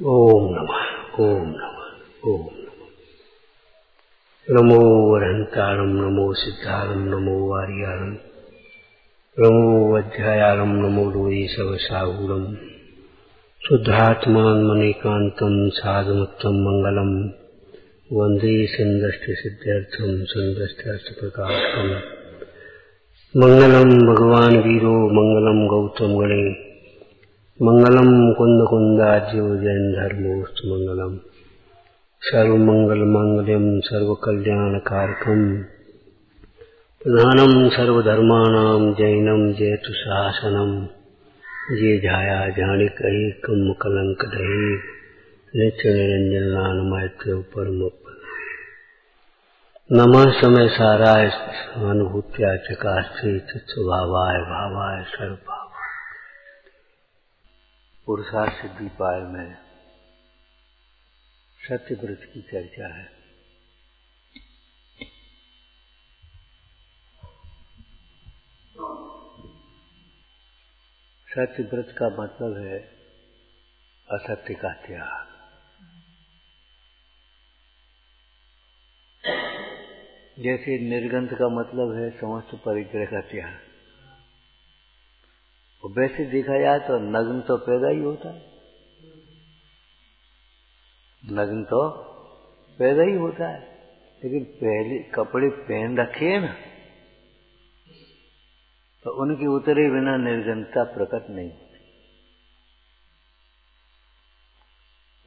ओम नमः ओम नमः ओम नमः। नमो वरहंतारं नमो सिद्धारं नमो वारियारं नमो वज्रायारं नमो लोये सवसाहूरं शुद्धात्मान् मनेकान्तं साधुमुत्तम मंगलम वंदे संदष्टि सिद्ध्यर्थं संदष्ट्यर्थ प्रकाशकम् मंगलम भगवान वीरो मंगलम गौतम गणे मंगलम कुंद कुंदाज्यो जैन धर्मोस्तु मंगलम सर्वमंगल मांगल्यम सर्वकल्याणकारकम प्रधानम सर्वधर्माणां जैनम जयतु शासनम ये झाया जानिक एकम कलंक दहे नित्य निरंजन नान मैत्र परम नमः समय साराय अनुभूत्या चकास्ते चित्स्वभावाय भावाय सर्वभाव पुरुषार्थ सिद्धि पाय में सत्यव्रत की चर्चा है। सत्यव्रत का मतलब है असत्य का त्याग। जैसे निर्गंथ का मतलब है समस्त परिग्रह का त्याग। वैसे देखा जाए तो नग्न तो पैदा ही होता है, नग्न तो पैदा ही होता है, लेकिन पहले कपड़े पहन रखे ना तो उनके उतरे बिना निर्गनता प्रकट नहीं होती।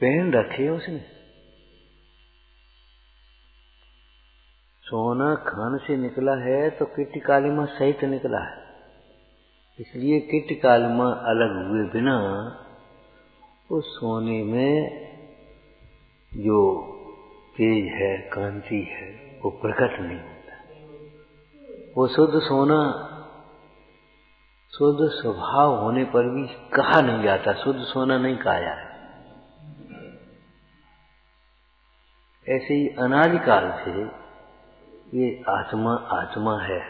पहन रखे उसने। सोना खान से निकला है तो किट्टी कालिमा सहित निकला है, इसलिए किट्टी कालिमा अलग हुए बिना उस सोने में जो तेज है, कांति है, वो प्रकट नहीं होता। वो शुद्ध सोना शुद्ध स्वभाव होने पर भी कहा नहीं जाता, शुद्ध सोना नहीं कहा जाए। ऐसे ही अनादिकाल से ये आत्मा आत्मा है,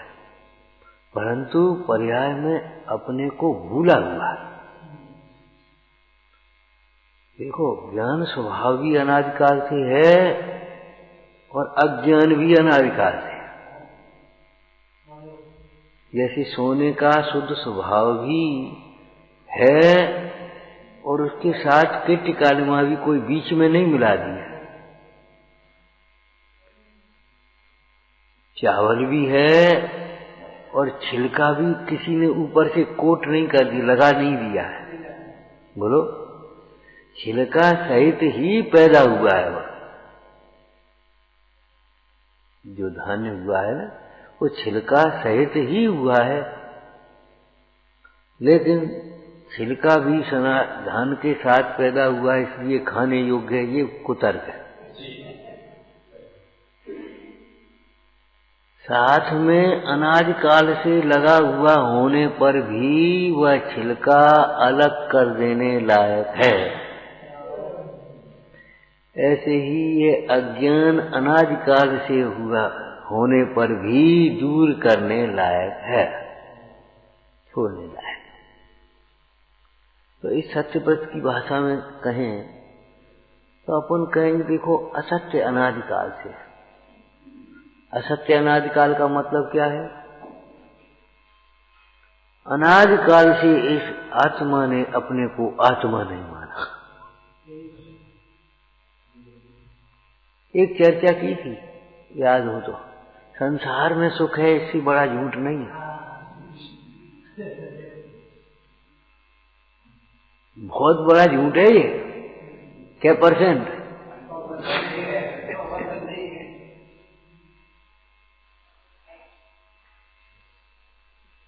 परंतु पर्याय में अपने को भूला हुआ है। देखो, ज्ञान स्वभाव भी अनादिकाल से है और अज्ञान भी अनादिकाल से है। जैसे सोने का शुद्ध स्वभाव भी है और उसके साथ किट्टी कालिमा भी कोई बीच में नहीं मिला दिया। चावल भी है और छिलका भी किसी ने ऊपर से कोट नहीं कर दी, लगा नहीं दिया है। बोलो, छिलका सहित ही पैदा हुआ है। वह जो धान्य हुआ है ना, वो छिलका सहित ही हुआ है, लेकिन छिलका भी धान के साथ पैदा हुआ है, इसलिए खाने योग्य है। ये कुतर्क है। साथ में अनादिकाल से लगा हुआ होने पर भी वह छिलका अलग कर देने लायक है। ऐसे ही ये अज्ञान अनादिकाल से हुआ होने पर भी दूर करने लायक है, छोड़ने लायक। तो इस सत्यव्रत की भाषा में कहें तो अपन कहेंगे, देखो, असत्य अनादिकाल से है। असत्य अनादिकाल का मतलब क्या है? अनादिकाल से इस आत्मा ने अपने को आत्मा नहीं माना। एक चर्चा की थी, याद हो तो, संसार में सुख है, इससे बड़ा झूठ नहीं है। बहुत बड़ा झूठ है ये। क्या परसेंट?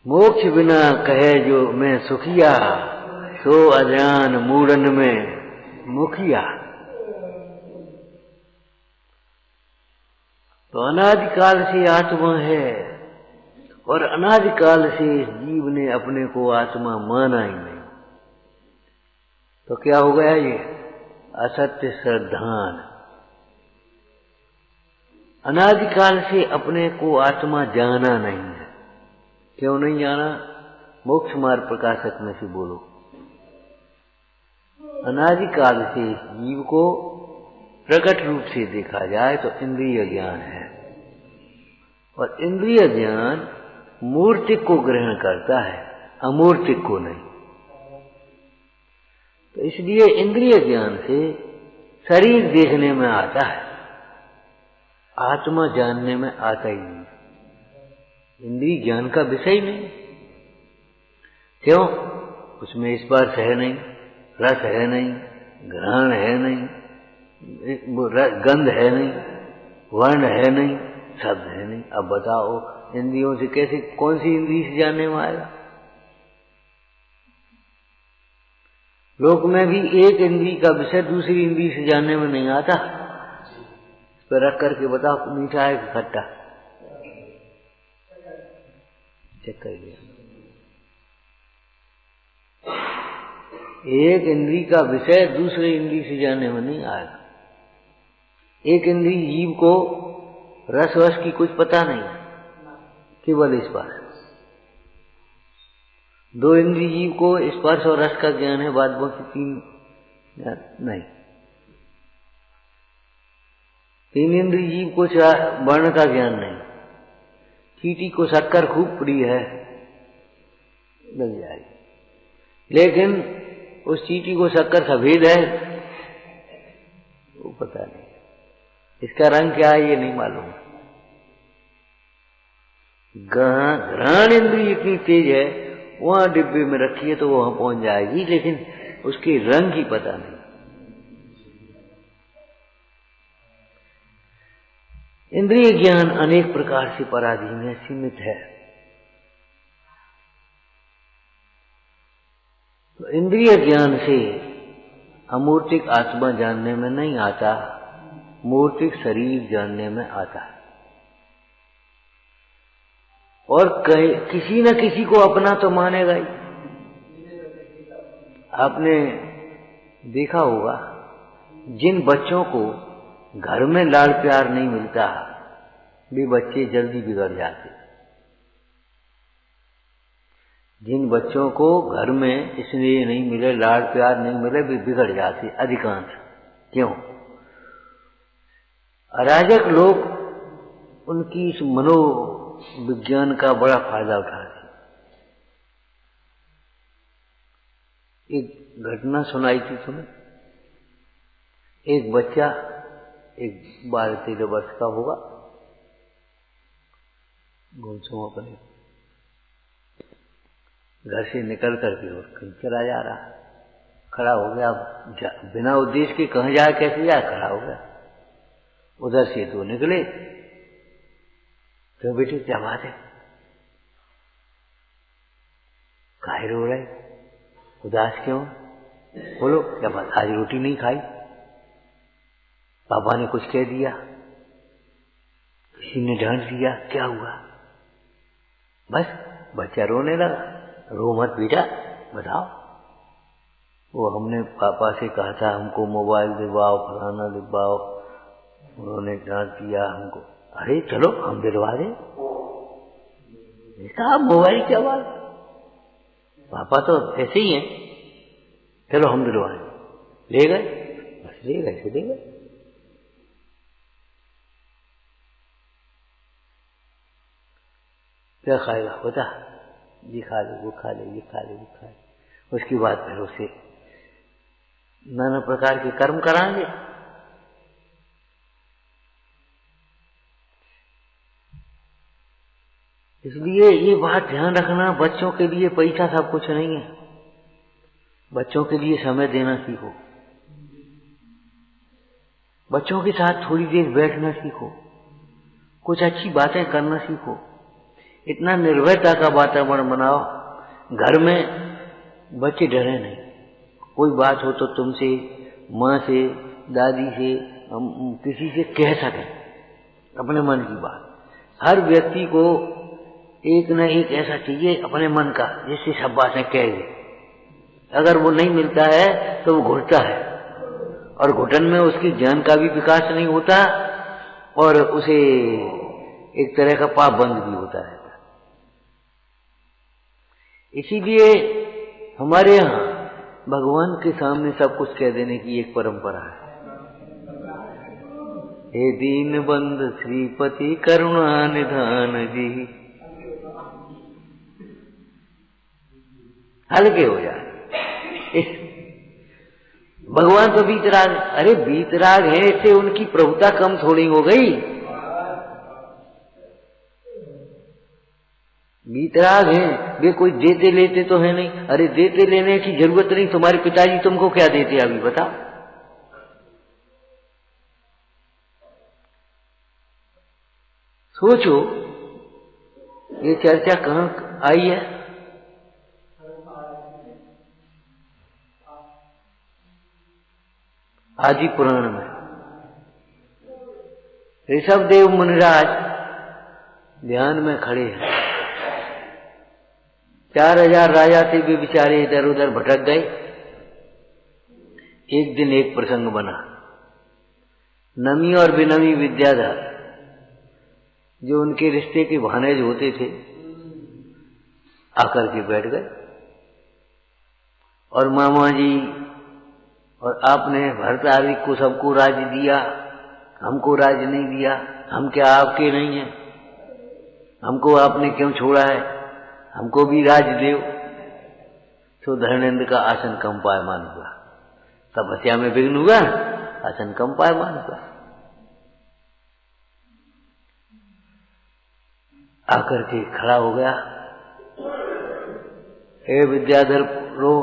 मोक्ष बिना कहे जो मैं सुखिया, सो अजान मूढ़न में मुखिया। तो अनादिकाल से आत्मा है और अनादिकाल से इस जीव ने अपने को आत्मा माना ही नहीं। तो क्या हो गया ये? असत्य श्रद्धान। अनादिकाल से अपने को आत्मा जाना नहीं है। क्यों नहीं जाना? मोक्ष मार्ग प्रकाशक में से बोलो। अनादिकाल से जीव को प्रकट रूप से देखा जाए तो इंद्रिय ज्ञान है, और इंद्रिय ज्ञान मूर्तिक को ग्रहण करता है, अमूर्तिक को नहीं। तो इसलिए इंद्रिय ज्ञान से शरीर देखने में आता है, आत्मा जानने में आता ही नहीं। इंद्रिय ज्ञान का विषय नहीं। क्यों? उसमें स्पर्श है नहीं, रस है नहीं, घ्राण है नहीं, गंध है नहीं, वर्ण है नहीं, शब्द है नहीं। अब बताओ इंद्रियों से कैसे, कौन सी इंद्रिय से जानने में आएगा? लोक में भी एक इंद्रिय का विषय दूसरी इंद्रिय से जानने में नहीं आता। इस पर रख करके बताओ मीठा है कि खट्टा? चेक कर लिया। एक इंद्रिय का विषय दूसरे इंद्रिय से जानने में नहीं आएगा। एक इंद्रिय जीव को रस वस की कुछ पता नहीं, केवल स्पर्श। दो इंद्रिय जीव को स्पर्श और रस का ज्ञान है, बाद बाकी तीन नहीं। तीन इंद्रिय जीव को वर्ण का ज्ञान नहीं। चींटी को शक्कर खूब प्रिय है, लग जाएगी, लेकिन उस चींटी को शक्कर सफेद है वो पता नहीं, इसका रंग क्या है ये नहीं मालूम। घ्राण इंद्रिय इतनी तेज है, वहां डिब्बे में रखी है तो वहां पहुंच जाएगी, लेकिन उसके रंग ही पता नहीं। इंद्रिय ज्ञान अनेक प्रकार से पराधीन है, सीमित है। तो इंद्रिय ज्ञान से अमूर्तिक आत्मा जानने में नहीं आता, मूर्तिक शरीर जानने में आता है। और किसी न किसी को अपना तो मानेगा ही। आपने देखा होगा जिन बच्चों को घर में लाड़ प्यार नहीं मिलता वे बच्चे जल्दी बिगड़ जाते। जिन बच्चों को घर में इसलिए नहीं मिले, लाड़ प्यार नहीं मिले, वे बिगड़ जाते अधिकांश। क्यों? अराजक लोग उनकी इस मनोविज्ञान का बड़ा फायदा उठाते। एक घटना सुनाई थी तुम्हें। एक बच्चा, एक 12-13 वर्ष का होगा, गुमसुम अपने घर से निकल करके और कहीं चला जा रहा, खड़ा हो गया। बिना उद्देश्य के कहाँ जाए, कैसे जाए, खड़ा हो गया। उधर से दो निकले, तो बेटे क्या बात है, काहे रो रहे, उदास क्यों? बोलो क्या बात, आज रोटी नहीं खाई, पापा ने कुछ कह दिया, किसी ने डांट दिया, क्या हुआ? बस बच्चा रोने लगा। रो मत बेटा, बताओ। वो हमने पापा से कहा था हमको मोबाइल दिलवाओ, फलाना दिलवाओ, उन्होंने डांट दिया हमको। अरे चलो हम दिलवा दें। बेटा मोबाइल क्या बात, पापा तो ऐसे ही हैं, चलो हम दिलवाएं। ले गए, बस ले गए, ऐसे ले गए। क्या खाएगा बता? ये खा ले, वो खा ले, ये खा ले, वो खा ले। उसके बाद फिर उसे नाना प्रकार के कर्म कराएंगे। इसलिए ये बात ध्यान रखना, बच्चों के लिए पैसा सब कुछ नहीं है। बच्चों के लिए समय देना सीखो, बच्चों के साथ थोड़ी देर बैठना सीखो, कुछ अच्छी बातें करना सीखो। इतना निर्भयता का वातावरण बनाओ, घर में बच्चे डरे नहीं। कोई बात हो तो तुमसे, माँ से, दादी से, किसी से कह सके अपने मन की बात। हर व्यक्ति को एक न एक ऐसा चाहिए अपने मन का, जिससे सब बातें कह दे। अगर वो नहीं मिलता है तो वो घुटता है, और घुटन में उसकी ज्ञान का भी विकास नहीं होता, और उसे एक तरह का पाप बंद भी होता है। इसीलिए हमारे यहाँ भगवान के सामने सब कुछ कह देने की एक परंपरा है। हे दीन बंधु श्रीपति करुणा निधान जी, हल्के हो जाए। भगवान तो बीतराग, अरे बीतराग है, इससे उनकी प्रभुता कम थोड़ी हो गई। बीतराग है, वे कोई देते लेते तो है नहीं। अरे देते लेने की जरूरत नहीं, तुम्हारे पिताजी तुमको क्या देते अभी बताओ। सोचो ये चर्चा कहाँ आई है। आदि पुराण में ऋषभदेव मुनिराज ध्यान में खड़े हैं। 4000 राजा थे, वे बेचारे इधर उधर भटक गए। एक दिन एक प्रसंग बना। नमी और विनमी विद्याधर जो उनके रिश्ते के भानेज होते थे आकर के बैठ गए और मामा जी और आपने भरत आदि को सबको राज्य दिया, हमको राज्य नहीं दिया, हम क्या आपके नहीं हैं, हमको आपने क्यों छोड़ा है, हमको भी राज्य दो। तो धर्मेंद्र का आसन कंपायमान हुआ, तपस्या में विघ्न हुआ, आसन कंपायमान हुआ। आकर के खड़ा हो गया, हे विद्याधर रो,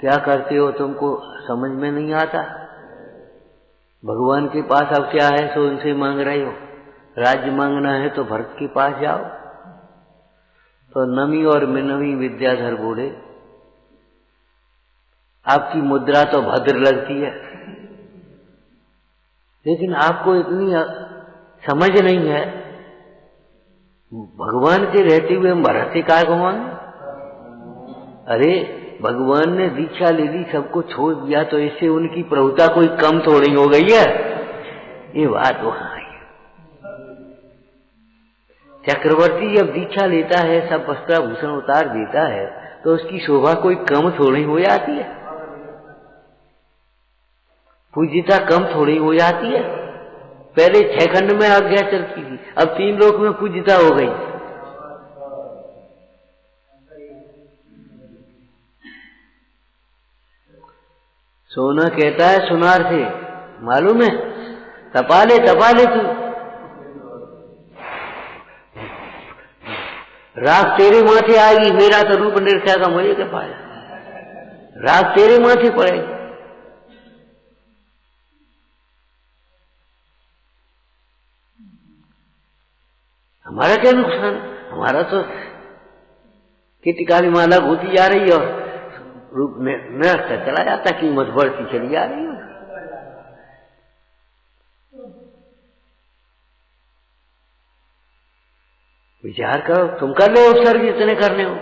क्या करते हो, तुमको समझ में नहीं आता। भगवान के पास अब क्या है सो उनसे मांग रहे हो, राज्य मांगना है तो भरत के पास जाओ। तो नमी और मिनमी विद्याधर बोले, आपकी मुद्रा तो भद्र लगती है, लेकिन आपको इतनी समझ नहीं है, भगवान के रहते हुए हम भरत से काय को मांगे। अरे भगवान ने दीक्षा ले ली, सबको छोड़ दिया, तो इससे उनकी प्रभुता कोई कम थोड़ी हो गई है। ये बात वहां आई। चक्रवर्ती जब दीक्षा लेता है, सब वस्त्राभूषण उतार देता है, तो उसकी शोभा कोई कम थोड़ी हो जाती है, पूज्यता कम थोड़ी हो जाती है। पहले 6 खंड में आज्ञा चलती थी, अब 3 लोक में पूज्यता हो गई। सोना कहता है सुनार से, मालूम है, तपा ले तू, राख तेरे माथे आएगी, मेरा तो रूप निर्था का मुझे क्या पाया, राख तेरे माथे पड़ेगी। हमारा क्या नुकसान, हमारा तो कितनी काली माला होती जा रही है और रूप निरखता चला जाता, कीमत बढ़ती चली जा रही है। विचार करो, तुम कर ले उपसर्ग जितने करने हो,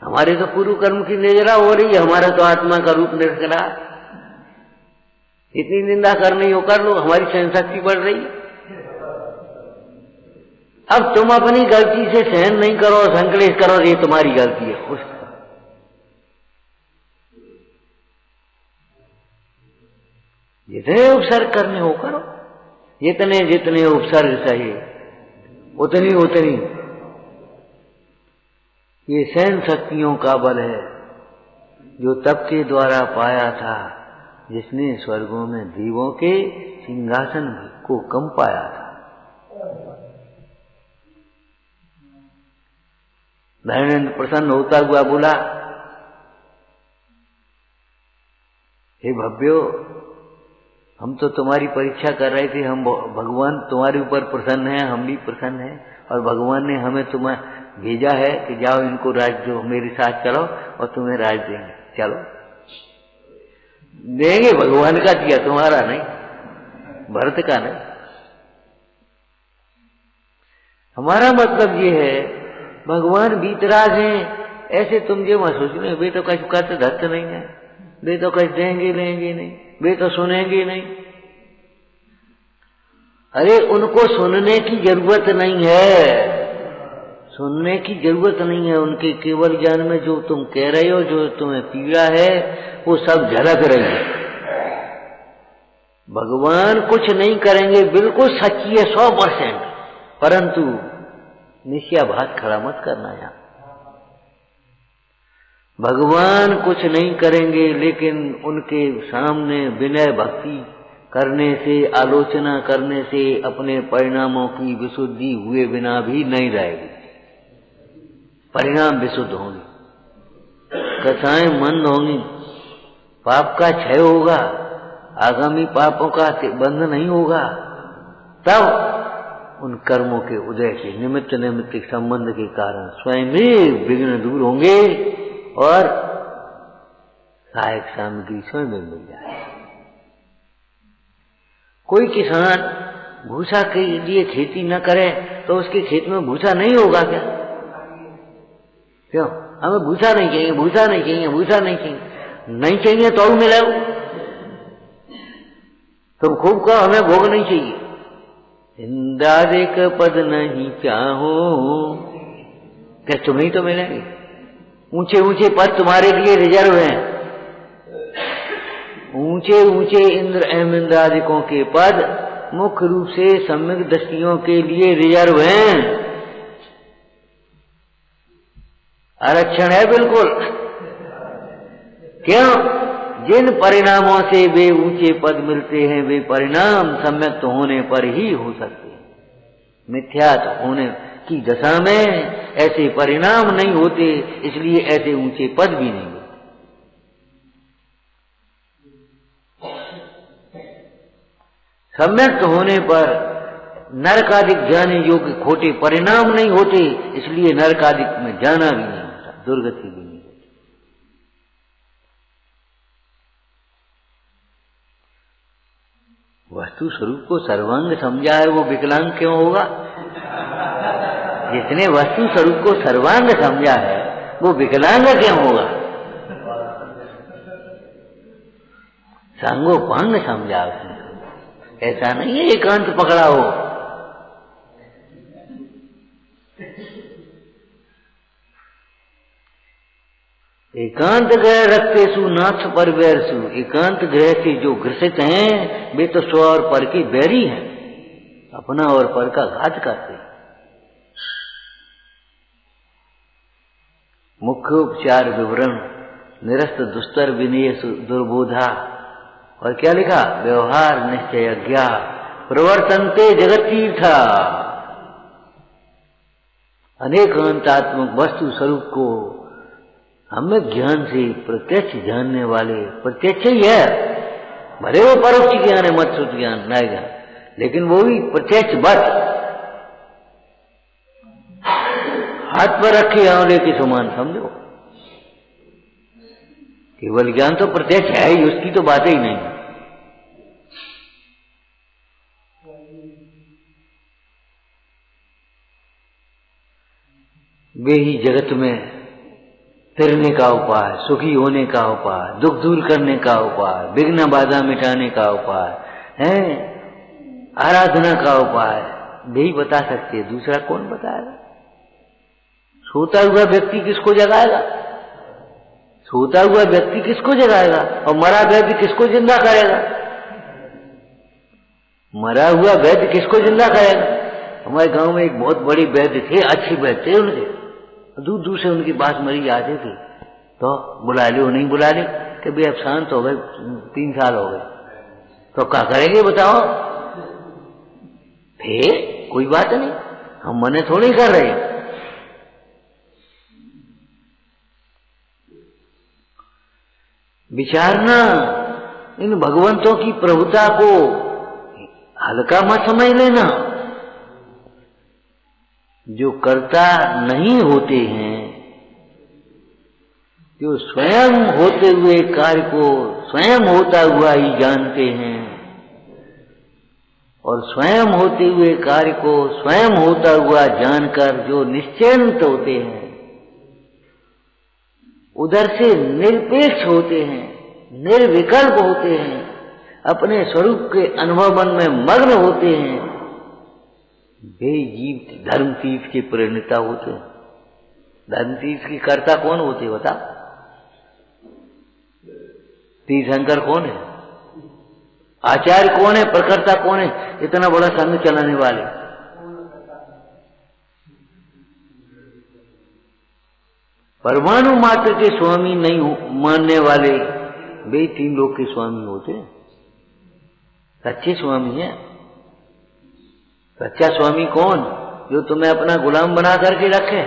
हमारे तो पूर्व कर्म की निजरा हो रही है, हमारा तो आत्मा का रूप निरख रहा। इतनी निंदा करनी हो कर लो, हमारी सहन शक्ति बढ़ रही है। अब तुम अपनी गलती से सहन नहीं करो, संकलेश करो, ये तुम्हारी गलती है। उसका जितने उपसर्ग करने हो करो, जितने जितने उपसर्ग सही उतनी उतनी ये सहन शक्तियों का बल है, जो तप के द्वारा पाया था, जिसने स्वर्गों में देवों के सिंहासन को कम पाया था। धर्मेंद्र प्रसन्न होता हुआ बोला, हे भव्यो, हम तो तुम्हारी परीक्षा कर रहे थे, हम भगवान तुम्हारे ऊपर प्रसन्न है, हम भी प्रसन्न है, और भगवान ने हमें तुम्हें भेजा है कि जाओ इनको राज दो, मेरे साथ चलो और तुम्हें राज देंगे। चलो देंगे, भगवान का दिया, तुम्हारा नहीं, भरत का नहीं। हमारा मतलब ये है, भगवान बीतराज हैं, ऐसे तुम जो मत सोच रहे, वे तो कहीं कहते धत्त नहीं है, वे तो कहीं देंगे लेंगे नहीं, वे तो सुनेंगे नहीं। अरे उनको सुनने की जरूरत नहीं है, सुनने की जरूरत नहीं है। उनके केवल ज्ञान में जो तुम कह रहे हो, जो तुम्हें पीड़ा है, वो सब झलक रही है। भगवान कुछ नहीं करेंगे, बिल्कुल सच्ची है 100%, परंतु निश्चयाभास खड़ा मत करना यार। भगवान कुछ नहीं करेंगे, लेकिन उनके सामने विनय भक्ति करने से, आलोचना करने से अपने परिणामों की विशुद्धि हुए बिना भी नहीं रहेगी। परिणाम विशुद्ध होंगे, कथाएं मंद होंगी, पाप का क्षय होगा, आगामी पापों का बंध नहीं होगा। तब उन कर्मों के उदय से निमित्त नैमित्तिक संबंध के कारण स्वयं ही विघ्न दूर होंगे और सहायक सामग्री स्वयं मिल जाए। कोई किसान भूसा के लिए खेती न करे तो उसके खेत में भूसा नहीं होगा क्या? क्यों? हमें भूसा नहीं चाहिए, भूसा नहीं चाहिए, भूसा नहीं चाहिए। नहीं चाहिए तो मिले, तुम खूब कहो हमें भोग नहीं चाहिए। इंद्रादिक पद नहीं चाहो, क्या तुम्हें तो मिलेंगे? ऊंचे ऊंचे पद तुम्हारे लिए रिजर्व हैं। ऊंचे ऊंचे इंद्र एवं इंद्रादिकों के पद मुख्य रूप से सम्यक दृष्टियों के लिए रिजर्व हैं। आरक्षण है बिल्कुल। क्यों? जिन परिणामों से वे ऊंचे पद मिलते हैं, वे परिणाम सम्यक होने पर ही हो सकते हैं। मिथ्यात होने की दशा में ऐसे परिणाम नहीं होते, इसलिए ऐसे ऊंचे पद भी नहीं होते। सम्यक होने पर नरकादिक जाने योग्य खोटे परिणाम नहीं होते, इसलिए नरकादिक में जाना भी नहीं होता, दुर्गति भी नहीं होती। वस्तु स्वरूप को सर्वांग समझा है, वो विकलांग क्यों होगा? जिसने वस्तु स्वरूप को सर्वांग समझा है, वो विकलांग क्यों होगा? सांगोपांग समझा उसने। ऐसा नहीं है एकांत पकड़ा हो। एकांत ग्रह रखते सु नाथ पर बैर सु। एकांत ग्रह से जो ग्रसित हैं, वे तो स्व और पर के बैरी हैं, अपना और पर का घात करते हैं। मुख्य उपचार विवरण निरस्त दुस्तर विनय दुर्बोधा। और क्या लिखा? व्यवहार निश्चय ज्ञा प्रवर्तनते जगत तीर्था। अनेकांतात्मक वस्तु स्वरूप को हमें ज्ञान से प्रत्यक्ष जानने वाले, प्रत्यक्ष ही है, भले वो परोक्ष ज्ञान है, मत श्रुत ज्ञान न ज्ञान, लेकिन वो भी प्रत्यक्ष बस हाथ पर रखे आंवले के समान समझो। केवल ज्ञान तो प्रत्यक्ष है ही, उसकी तो बात ही नहीं। वे ही जगत में तिरने का उपाय, सुखी होने का उपाय, दुख दूर करने का उपाय, विघ्न बाधा मिटाने का उपाय है, आराधना का उपाय वे ही बता सकते हैं, दूसरा कौन बताएगा? सोता हुआ व्यक्ति किसको जगाएगा? सोता हुआ व्यक्ति किसको जगाएगा? और मरा वैद्य किसको जिंदा करेगा? मरा हुआ वैद्य किसको जिंदा करेगा? हमारे गांव में एक बहुत बड़े वैद्य थे, अच्छे वैद्य थे, उनके दूर दूर से उनके पास मरीज आते थे, तो बुला ले, नहीं बुला ले कि भाई अब शांत हो गए, 3 साल हो गए, तो क्या करेंगे बताओ? फिर कोई बात नहीं, हम मने थोड़ी कर रहे हैं। विचारना, इन भगवंतों की प्रभुता को हल्का मत समझ लेना। जो कर्ता नहीं होते हैं, जो स्वयं होते हुए कार्य को स्वयं होता हुआ ही जानते हैं, और स्वयं होते हुए कार्य को स्वयं होता हुआ जानकर जो निश्चिंत होते हैं, उधर से निरपेक्ष होते हैं, निर्विकल्प होते हैं, अपने स्वरूप के अनुभव में मग्न होते हैं, वे जीव धर्म तीर्थ के प्रेरणा होते हैं। धन तीर्थ की कर्ता कौन होते बता? तीर्थंकर कौन है? आचार्य कौन है? प्रकर्ता कौन है? इतना बड़ा संघ चलाने वाले। परमाणु मात्र के स्वामी नहीं मानने वाले वे 3 लोग के स्वामी होते हैं। सच्चे स्वामी है। सच्चा स्वामी कौन? जो तुम्हें अपना गुलाम बना करके रखे,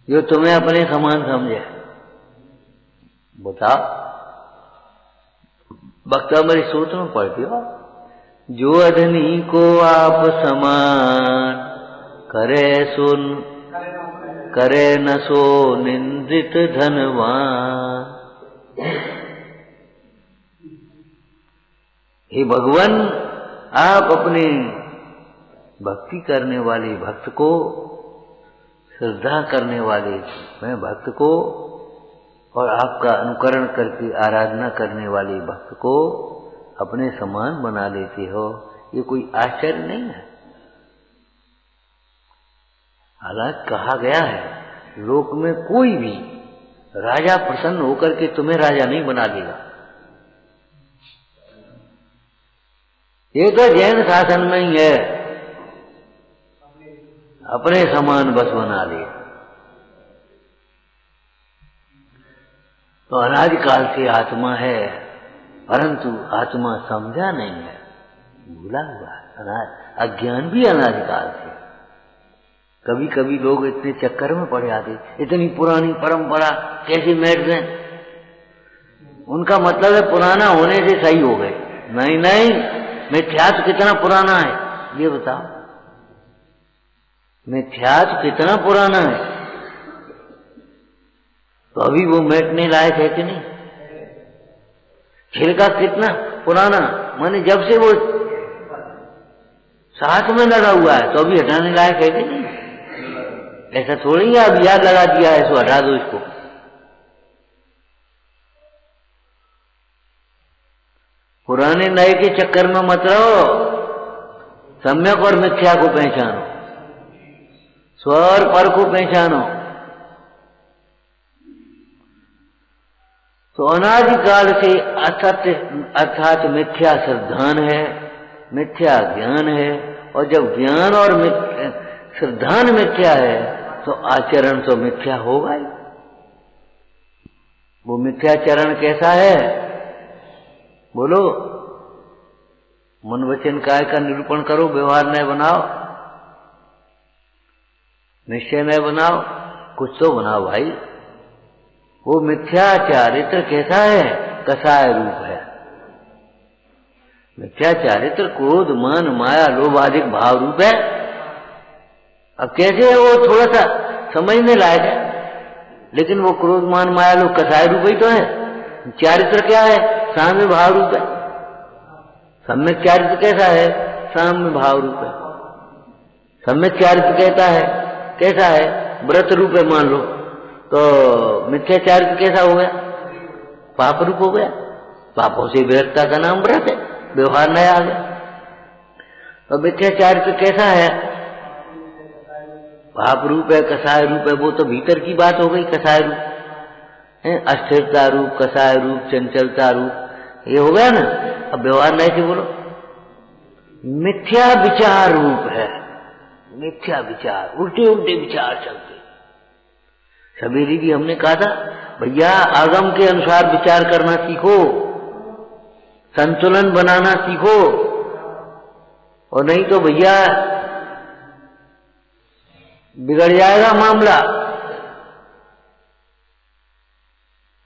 जो तुम्हें अपने समान समझे। बताओ, भक्तामरी सूत्र में पढ़ते हो, जो अधनी को आप समान करे सुन, करे न सो निंदित धनवान। हे भगवान, आप अपने भक्ति करने वाले भक्त को, श्रद्धा करने वाले मैं भक्त को और आपका अनुकरण करके आराधना करने वाले भक्त को अपने समान बना लेते हो। ये कोई आश्चर्य नहीं है। हालांकि कहा गया है, लोक में कोई भी राजा प्रसन्न होकर के तुम्हें राजा नहीं बना देगा। ये तो जैन शासन में ही है, अपने समान बस बना लिया। तो अनादिकाल से आत्मा है, परंतु आत्मा समझा नहीं है, भूला हुआ। अज्ञान भी अनादिकाल से। कभी कभी लोग इतने चक्कर में पड़ जाते, इतनी पुरानी परंपरा कैसे मैट दें। उनका मतलब है पुराना होने से सही हो गए। नहीं नहीं, मिथ्यात्व कितना पुराना है ये बताओ। मिथ्यात्व कितना पुराना है, तो अभी वो मिटने लायक है कि नहीं? छिलका कितना पुराना, माने जब से वो साथ में लगा हुआ है तो अभी हटाने लायक है कि नहीं? ऐसा थोड़ी है अब याद लगा दिया है सो हटा दो इसको। पुराने नए के चक्कर में मत रहो, सम्यक और मिथ्या को पहचानो, स्वर पर को पहचानो। तो अनादिकाल से असत्य अर्थात मिथ्या श्रद्धान है, मिथ्या ज्ञान है। और जब ज्ञान और श्रद्धान मिथ्या है तो आचरण तो मिथ्या होगा ही। वो मिथ्याचरण कैसा है बोलो? मन वचन काय का निरूपण करो, व्यवहार नए बनाओ, निश्चय नए बनाओ, कुछ तो बनाओ भाई। वो मिथ्या चारित्र कैसा है? कसाय रूप है। मिथ्या चारित्र क्रोध मान माया लोभ आदि भाव रूप है। अब कैसे है वो थोड़ा सा समझने लायक है, लेकिन वो क्रोध मान माया लोभ कसाय रूप ही तो है। चारित्र क्या है? साम्य भाव रूप है। सम्यक चारित्र कैसा है? साम्य भाव रूप है। सम्यक चारित्र कहता है कैसा है? व्रत रूप है मान लो, तो मिथ्या चारित्र कैसा हो गया? पाप रूप हो गया। पापों से विरक्ता का नाम व्रत है, व्यवहार नया आ गया। तो मिथ्या चारित्र कैसा है? पाप रूप है, कसाय रूप है। वो तो भीतर की बात हो गई, कसाय रूप है, अस्थिरता रूप, कसाय रूप, चंचलता रूप, ये हो गया ना। अब व्यवहार नए से बोलो, मिथ्या विचार रूप है। मिथ्या विचार, उल्टे उल्टे विचार चलते। सवेरे भी हमने कहा था भैया आगम के अनुसार विचार करना सीखो, संतुलन बनाना सीखो, और नहीं तो भैया बिगड़ जाएगा मामला।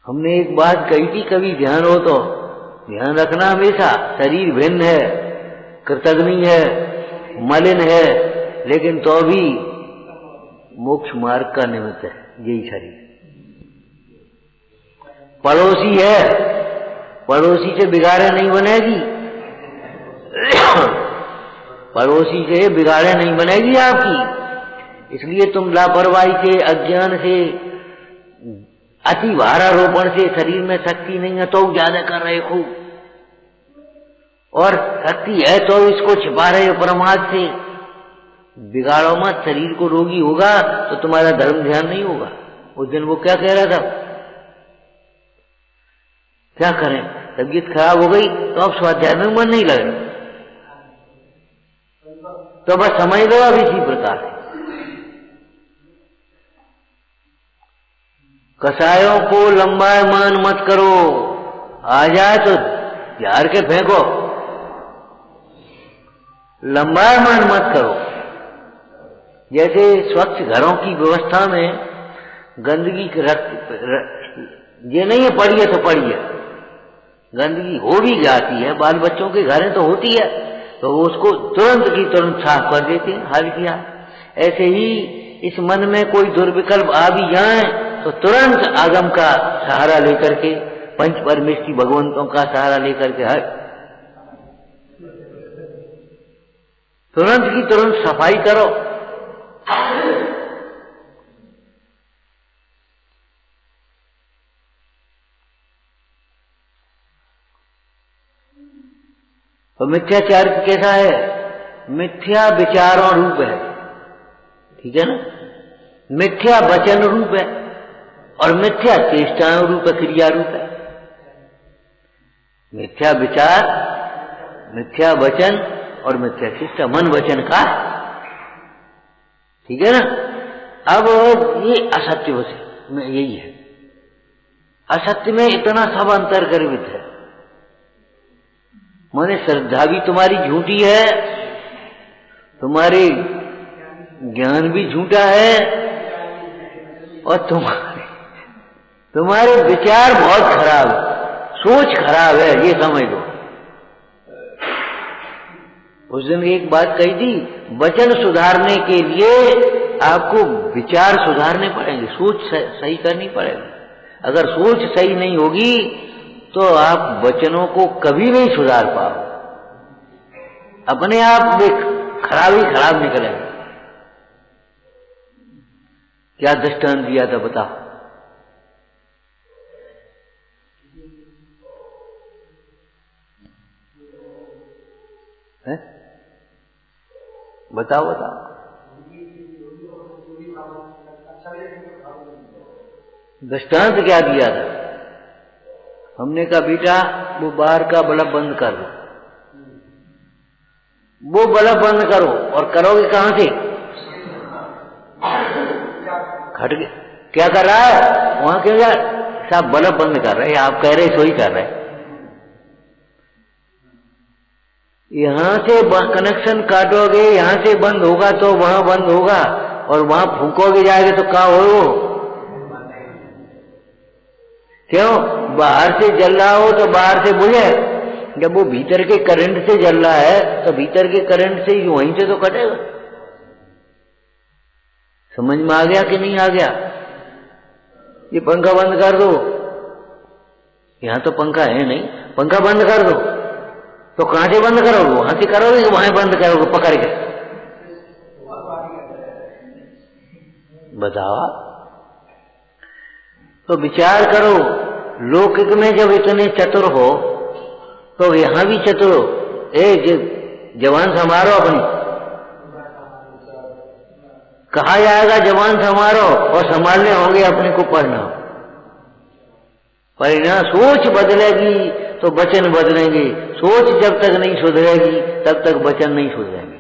हमने एक बात कही थी, कभी ध्यान हो तो ध्यान रखना हमेशा, शरीर भिन्न है, कृतघ्नि है, मलिन है, लेकिन तो भी मोक्ष मार्ग का निमित्त है यही शरीर। पड़ोसी है, पड़ोसी से बिगाड़े नहीं बनेगी, पड़ोसी से बिगाड़े नहीं बनेगी आपकी। इसलिए तुम लापरवाही से, अज्ञान से, अति भारारोपण से शरीर में शक्ति नहीं है तो ज्यादा कर रहे हो, और शक्ति है तो इसको छिपा रहे हो प्रमाद से। बिगाड़ो मत, शरीर को रोगी होगा तो तुम्हारा धर्म ध्यान नहीं होगा। उस दिन वो क्या कह रहा था, क्या करें, तबीयत खराब हो गई तो अब स्वाध्याय में मन नहीं लग रहा, तो बस समझ लो अब इसी प्रकार कसायों को लंबायमान मत करो, आ जाए तो झाड़ के फेंको, लंबायमान मत करो। जैसे स्वच्छ घरों की व्यवस्था में गंदगी ये नहीं है पड़ी है तो पड़ी है, गंदगी हो भी जाती है, बाल बच्चों के घरें तो होती है, तो उसको तुरंत की तुरंत साफ कर देते हैं, हल किया। ऐसे ही इस मन में कोई दुर्विकल्प आ भी जाए तो तुरंत आगम का सहारा लेकर के, पंच परमेष्ठी भगवंतों का सहारा लेकर के तुरंत की तुरंत सफाई करो। तो मिथ्याचार कैसा है, मिथ्या विचारों रूप है, ठीक है ना, मिथ्या वचन रूप है और मिथ्या चेष्टाओं रूप है, क्रिया रूप है। मिथ्या विचार, मिथ्या वचन और मिथ्या चेष्टा मन वचन का, ठीक है ना। अब ये असत्य में यही है, असत्य में इतना सब अंतर गर्भित है। माने श्रद्धा भी तुम्हारी झूठी है, तुम्हारे ज्ञान भी झूठा है और तुम्हारे विचार बहुत खराब, सोच खराब है, ये समझ लो। उस दिन एक बात कही थी, वचन सुधारने के लिए आपको विचार सुधारने पड़ेंगे, सोच सही करनी पड़ेगी। अगर सोच सही नहीं होगी तो आप वचनों को कभी नहीं सुधार पाओ, अपने आप में खराब ही खराब निकलेंगे। क्या दृष्टांत दिया था बताओ, है? बताओ बताओ। दृष्टांत क्या दिया था? हमने कहा बेटा वो बाहर का बल्ब बंद कर दो, वो बल्ब बंद करो, और करोगे कहां से? खट के क्या कर रहा है वहां, क्यों यार साहब बल्ब बंद कर रहे हैं, आप कह रहे सोई कर रहे। यहां से कनेक्शन काटोगे, यहां से बंद होगा तो वहां बंद होगा, और वहां फूकोगे जाएगा तो क्या हो? क्यों? बाहर से जल रहा हो तो बाहर से बुझे, जब वो भीतर के करंट से जल रहा है तो भीतर के करंट से वहीं से तो कटेगा। समझ में आ गया कि नहीं आ गया? ये पंखा बंद कर दो, यहां तो पंखा है नहीं, पंखा बंद कर दो, तो कहां से बंद करोगे? वहां से करोगे कि वहां बंद करोगे पकड़ के? बताओ। तो विचार करो, लौकिक में जब इतने चतुर हो तो यहां भी चतुर हो। जवान संभारो अपनी, कहा जाएगा जवान संभारो, और संभालने होंगे अपने को पढ़ना। परिणाम सोच बदलेगी तो वचन बदलेंगे, सोच जब तक नहीं सुधरेगी तब तक वचन नहीं सुधरेंगे।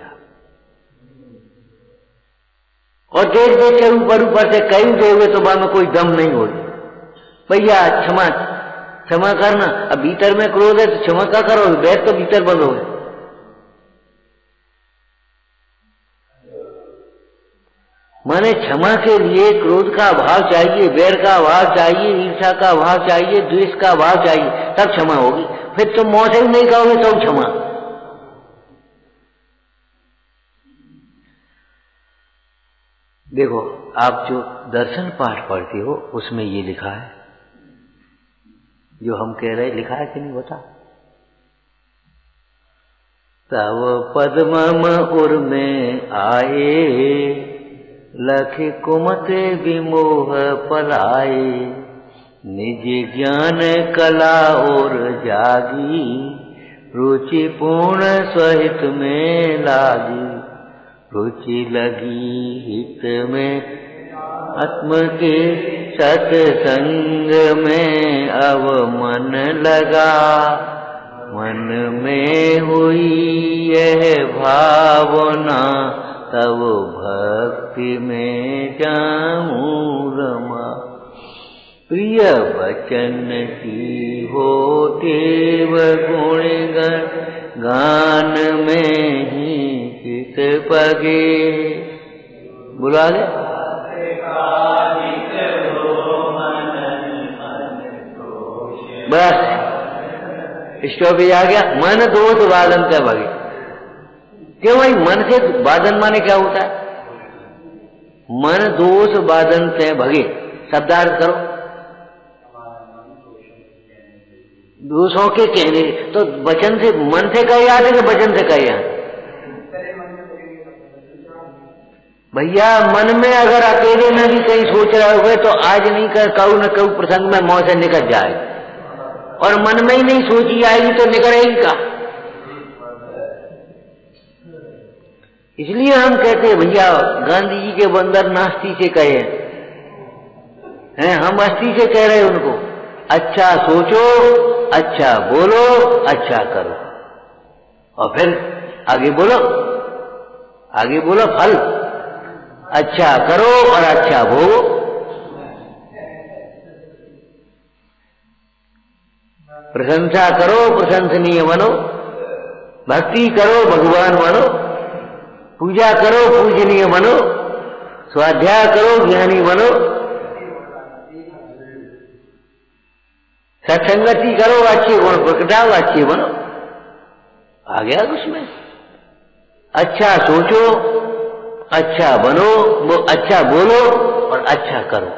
और देख देख के ऊपर से कहीं देवे तो बाद में कोई दम नहीं होगी। भैया क्षमा करना, अब भीतर में क्रोध है तो क्षमा क्या करोगे? बैर तो भीतर बंद हो गए। माने क्षमा के लिए क्रोध का अभाव चाहिए, बैर का अभाव चाहिए, ईर्ष्या का अभाव चाहिए, द्वेष का अभाव चाहिए, तब क्षमा होगी। फिर तुम मौत ही नहीं कहोगे तो क्षमा। देखो आप जो दर्शन पाठ पढ़ते हो उसमें ये लिखा है, जो हम कह रहे लिखा है कि नहीं बता? तव पद्म उर में आए, लख कुमते विमोह पलाए, निज ज्ञान कला और जागी, रुचि पूर्ण सहित में लागी। रुचि लगी हित में आत्म के सत्संग में, अब मन लगा मन में हुई यह भावना, तब भक्ति में जाऊं रमा। प्रिय वचन की हो देव गुण गान में ही चित पगे। बुला ले बस स्टॉप ही आ गया। मन दोष वादन का भगे। क्यों भाई? मन से वादन माने क्या होता है? मन दोष वादन से भगे। शब्दार्थ करो। दोषों के कहने तो वचन से, मन से कहे याद है कि वचन से कहे याद? भैया मन में अगर अकेले में भी कहीं सोच रहे हो तो आज नहीं कर कहू न कहू प्रसंग में मौत से निकल जाए, और मन में ही नहीं सोची आएगी तो निकलेगी का। इसलिए हम कहते हैं भैया गांधी जी के बंदर नास्ती से कहे हैं, हम अस्थि से कह रहे हैं उनको। अच्छा सोचो, अच्छा बोलो, अच्छा करो, और फिर आगे बोलो, आगे बोलो फल। अच्छा करो और अच्छा भोगो। प्रशंसा करो, प्रशंसनीय बनो। भक्ति करो, भगवान बनो। पूजा करो, पूजनीय बनो। स्वाध्याय करो, ज्ञानी बनो। सत्संगति करो, अच्छे गुण प्रकटाओ, अच्छे बनो। आ गया उसमें। अच्छा सोचो, अच्छा बनो, वो अच्छा बोलो और अच्छा करो।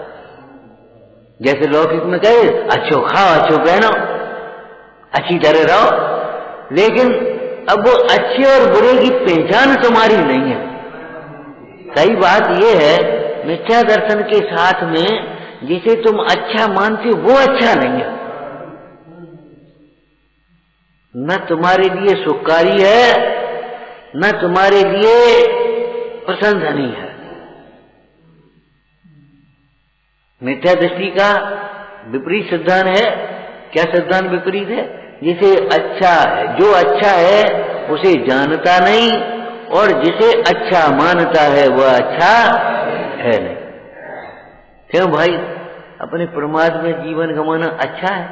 जैसे लौकिक में कहे अच्छो खाओ, अच्छो पहनो, अच्छी तरह रहो। लेकिन अब वो अच्छे और बुरे की पहचान तुम्हारी नहीं है। सही बात ये है, मिथ्या दर्शन के साथ में जिसे तुम अच्छा मानते हो वो अच्छा नहीं है। न तुम्हारे लिए सुखकारी है, न तुम्हारे लिए प्रशंसनीय है। मिथ्या दृष्टि का विपरीत सिद्धांत है। क्या सिद्धांत विपरीत है? जिसे अच्छा है, जो अच्छा है उसे जानता नहीं, और जिसे अच्छा मानता है वह अच्छा है नहीं। क्यों भाई? अपने प्रमाद में जीवन गंवाना अच्छा है?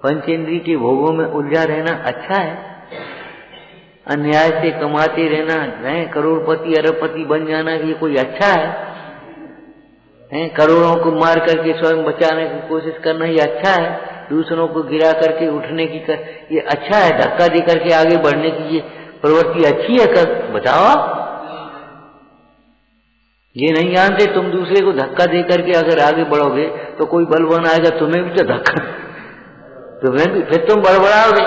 पंचेंद्रिय के भोगों में उलझा रहना अच्छा है? अन्याय से कमाते रहना, करोड़पति अरबपति बन जाना, ये कोई अच्छा है? करोड़ों को मार करके स्वयं बचाने की कोशिश करना ये अच्छा है? दूसरों को गिरा करके उठने की ये अच्छा है? धक्का दे करके आगे बढ़ने की ये प्रवृत्ति अच्छी है? कर बताओ। ये नहीं जानते तुम दूसरे को धक्का दे करके अगर आगे बढ़ोगे तो कोई बलवान आएगा, तुम्हें भी तो धक्का, तुम्हें भी, फिर तुम बड़बड़ाओगे,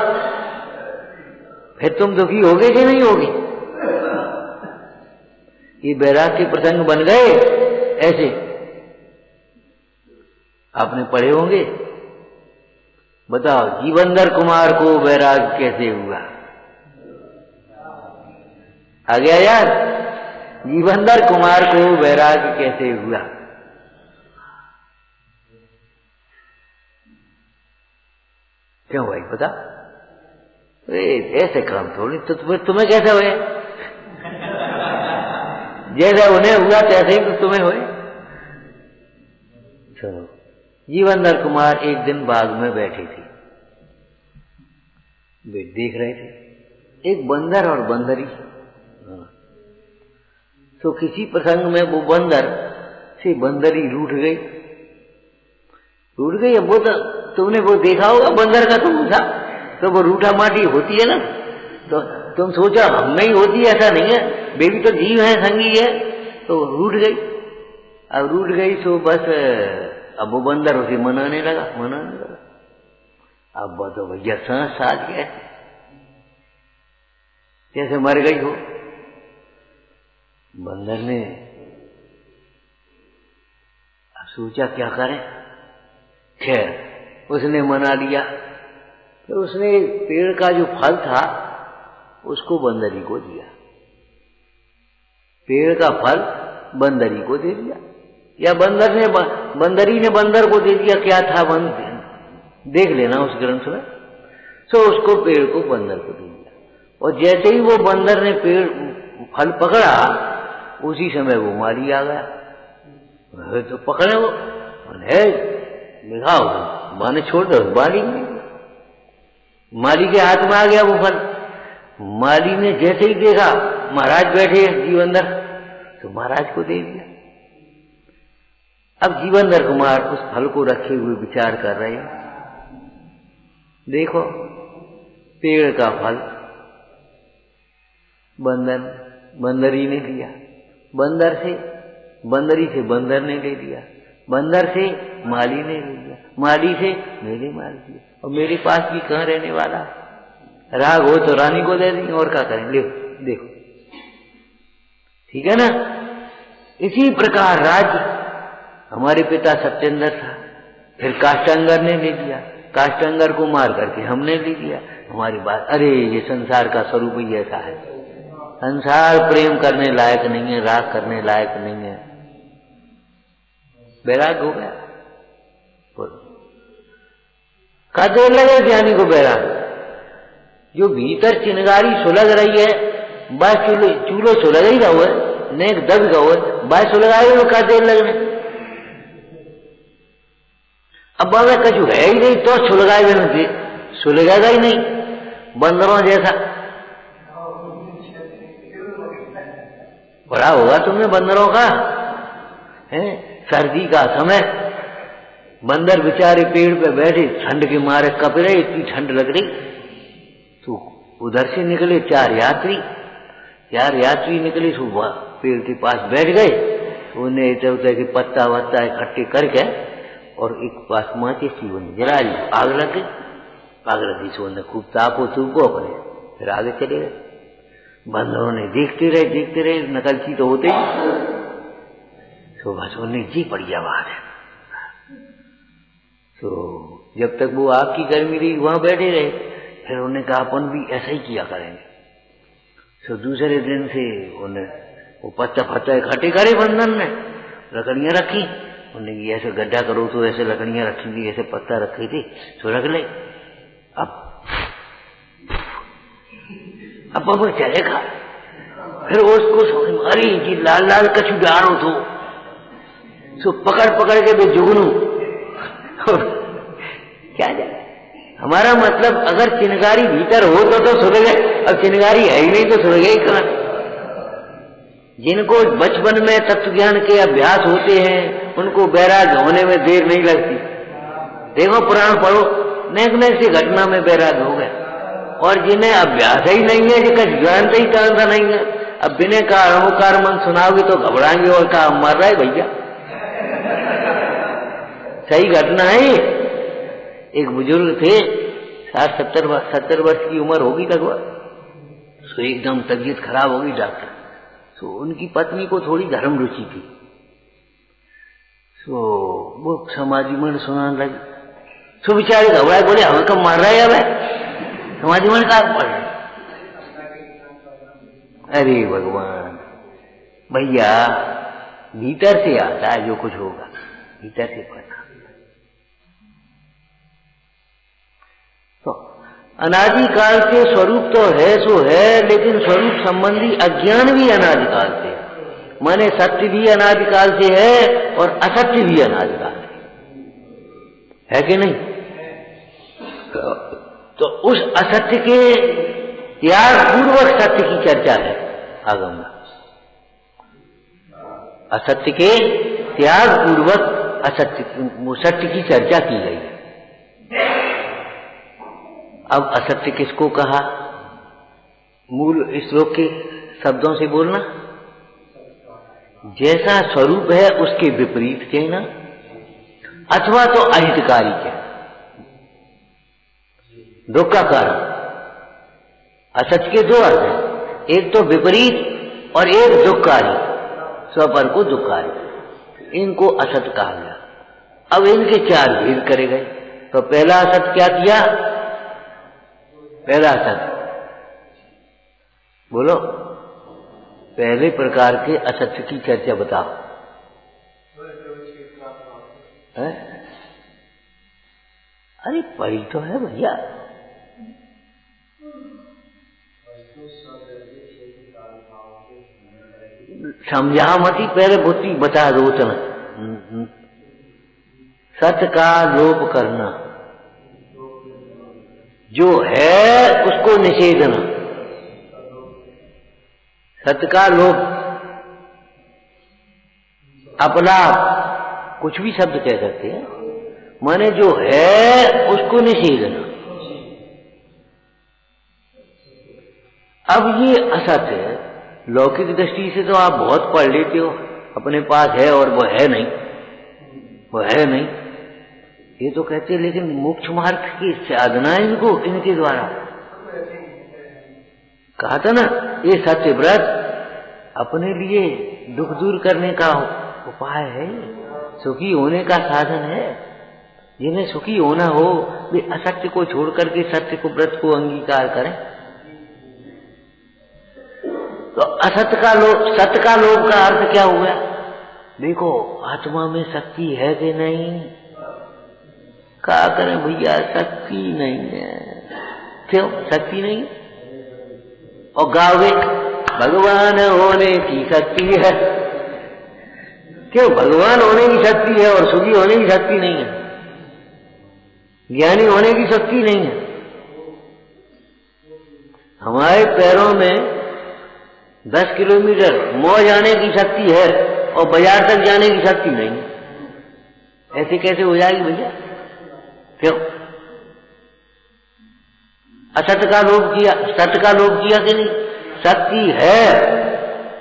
फिर तुम दुखी होगे कि नहीं होगी? ये बैराग के प्रसंग बन गए ऐसे, आपने पढ़े होंगे। बताओ जीवंदर कुमार को बैराग कैसे हुआ? आ गया याद? जीवंदर कुमार को बैराग कैसे हुआ? क्यों भाई बता? ऐसे काम थोड़ी, तो तुम्हें कैसे हुए? जैसा उन्हें हुआ तैसे ही तो तुम्हें हुए। चलो, जीवंदर कुमार एक दिन बाग में बैठे थे, वे देख रहे थे एक बंदर और बंदरी। तो किसी प्रसंग में वो बंदर से बंदरी रूठ गई। अब वो तो तुमने वो देखा होगा बंदर का, तुम था तो वो रूठा माटी होती है ना, तो तुम सोचा हम में ही होती है, ऐसा नहीं है। वे भी तो जीव है, संगी है, तो रूठ गई। अब रूठ गई तो बस अब वो बंदर उसे मनाने लगा। अब वो तो भैया सांस आ गया, जैसे मर गई हो। बंदर ने अब सोचा क्या करें, खैर उसने मना लिया। तो उसने पेड़ का जो फल था उसको बंदरी को दिया। पेड़ का फल बंदरी को दे दिया, या बंदरी ने बंदर को दे दिया, क्या था देख लेना उस ग्रंथ में। सो उसको पेड़ को बंदर को दे दिया, और जैसे ही वो बंदर ने पेड़ फल पकड़ा, उसी समय वो माली आ गया। तो पकड़े वो लिखा माने छोड़ दो, माली के हाथ में आ गया वो फल। माली ने जैसे ही देखा महाराज बैठे हैं जीवंदर, तो महाराज को दे दिया। अब जीवंदर कुमार उस फल को रखे हुए विचार कर रहे हैं, देखो पेड़ का फल बंदरी ने लिया, बंदरी से बंदर ने ले लिया, बंदर से माली ने ले लिया, माली से मेरे माल लिया, और मेरे पास भी कहाँ रहने वाला। राग हो तो रानी को दे देंगे, और क्या करें। देखो ठीक है ना। इसी प्रकार राज्य हमारे पिता सत्येंद्र था, फिर काष्टांगर ने ले लिया, काष्टांगर को मार करके हमने ले लिया। हमारी बात, अरे ये संसार का स्वरूप ही ऐसा है, संसार प्रेम करने लायक नहीं है, राग करने लायक नहीं है। बैराग हो गया, का देर लगे ज्ञानी को बैराग। जो भीतर चिनगारी सुलग रही है, बस चूल्हो सुलग ही रहो है, नेक दब गो है, बस सुलगाए का देर लगने। अब अगर कछु है ही नहीं तो सुलगाए नहीं, सुलगेगा ही नहीं, बंदरों जैसा। बड़ा होगा तुमने बंदरों का है। सर्दी का समय, बंदर बेचारे पेड़ पे बैठे, ठंड के मारे कप रहे, इतनी ठंड लग रही। तो उधर से निकले चार यात्री निकले, सुबह पेड़ के पास बैठ गए। उन्हें इधर के पत्ता वत्ता इकट्ठे करके और एक पास माचिस थी, उन्हें जला ली, आग लग गई। आग लगी सो उन्हें खूब तापो चूपो अपने, फिर आगे चले गए। बंदरों ने देखते रहे, नकलची तो होते ही। तो बस उन्हें जी बढ़िया बात है। तो जब तक वो आग की गर्मी रही वहां बैठे रहे, फिर उन्हें कहा अपन भी ऐसा ही किया करेंगे। तो दूसरे दिन से उन्हें वो पत्ता फत्ता इकट्ठे करे, बंदर ने लकड़ियां रखी। उन्हें ऐसे गड्ढा करो तो ऐसे लकड़ियां रखी थी, ऐसे पत्ता रखी थी, तो रख ले। अब चलेगा। फिर उसको समझ मारी कि लाल लाल कछु डारो तो सो पकड़ के भी जुगनू क्या जाए। हमारा मतलब अगर चिनगारी भीतर हो तो सुलगे, अब चिनगारी है ही नहीं तो सुलगे ही कहां। जिनको बचपन में तत्व ज्ञान के अभ्यास होते हैं उनको बैराग होने में देर नहीं लगती। देखो पुराण पढ़ो, नेक सी घटना में बैराग हो गए। और जिन्हें अभ्यास ही नहीं है, जिसका जानता ही जानता नहीं है, अब बिना कार मन सुनाओगे तो घबराएंगे और कहा मर रहा है भैया। सही घटना है। एक बुजुर्ग थे, 60-70 वर्ष की उम्र होगी लगभग। तो एकदम तबीयत खराब होगी डॉक्टर। तो उनकी पत्नी को थोड़ी धर्म रुचि थी। तो वो समाधि मन सुनाने लगी। तो बेचारे घबराए, बोले हमें कब मार रहा है अब, समाधि मन का पढ़। अरे भगवान, भैया भीतर से आता है जो कुछ होगा, भीतर से पढ़ना। तो अनादिकाल से स्वरूप तो है सो है, लेकिन स्वरूप संबंधी अज्ञान भी अनादिकाल से है। माने सत्य भी अनादिकाल से है और असत्य भी अनादिकाल से है कि नहीं। तो उस असत्य के त्याग पूर्वक सत्य की चर्चा है आगम में। असत्य के त्याग पूर्वक सत्य की चर्चा की गई है। अब असत्य किसको कहा, मूल श्लोक के शब्दों से बोलना। जैसा स्वरूप है उसके विपरीत कहना, अथवा तो अहितकारी कहना, दुख का कारण। असत्य के दो अर्थ हैं, एक तो विपरीत और एक दुखकारी, स्वपर को दुखकारी, इनको असत्य कहा गया। अब इनके चार भेद करे गए। तो पहला असत्य क्या किया, पहला असत्य बोलो, पहले प्रकार के असत्य की चर्चा बताओ। है? अरे पढ़ी तो है भैया। समझा मती पहले बुद्धि बता दो उतना। सत्य का लोप करना, जो है उसको निषेधना। सत्य का लोप, अपलाप, कुछ भी शब्द कह सकते हैं, माने जो है उसको निषेधना। अब ये असत्य है, लौकिक दृष्टि से तो आप बहुत पढ़ लेते हो, अपने पास है और वो है नहीं, वो है नहीं, ये तो कहते हैं। लेकिन मोक्ष मार्ग की साधना है इनको, इनके द्वारा कहा था ना, ये सत्य व्रत अपने लिए दुख दूर करने का उपाय है, सुखी होने का साधन है। जिन्हें सुखी होना हो वे असत्य को छोड़ करके सत्य को, व्रत को अंगीकार करें। तो असत्य का लोभ, सत्य का लोभ का अर्थ क्या हुआ? देखो आत्मा में शक्ति है कि नहीं? क्या करें भैया, शक्ति नहीं है। क्यों शक्ति नहीं? और गावे भगवान होने की शक्ति है। क्यों भगवान होने की शक्ति है और सुखी होने की शक्ति नहीं है, ज्ञानी होने की शक्ति नहीं है। हमारे पैरों में 10 किलोमीटर मौज आने की शक्ति है और बाजार तक जाने की शक्ति नहीं है। ऐसे कैसे हो जाएगी भैया? क्यों? असत्य का लोभ किया, सत्य का लोभ किया कि नहीं? शक्ति है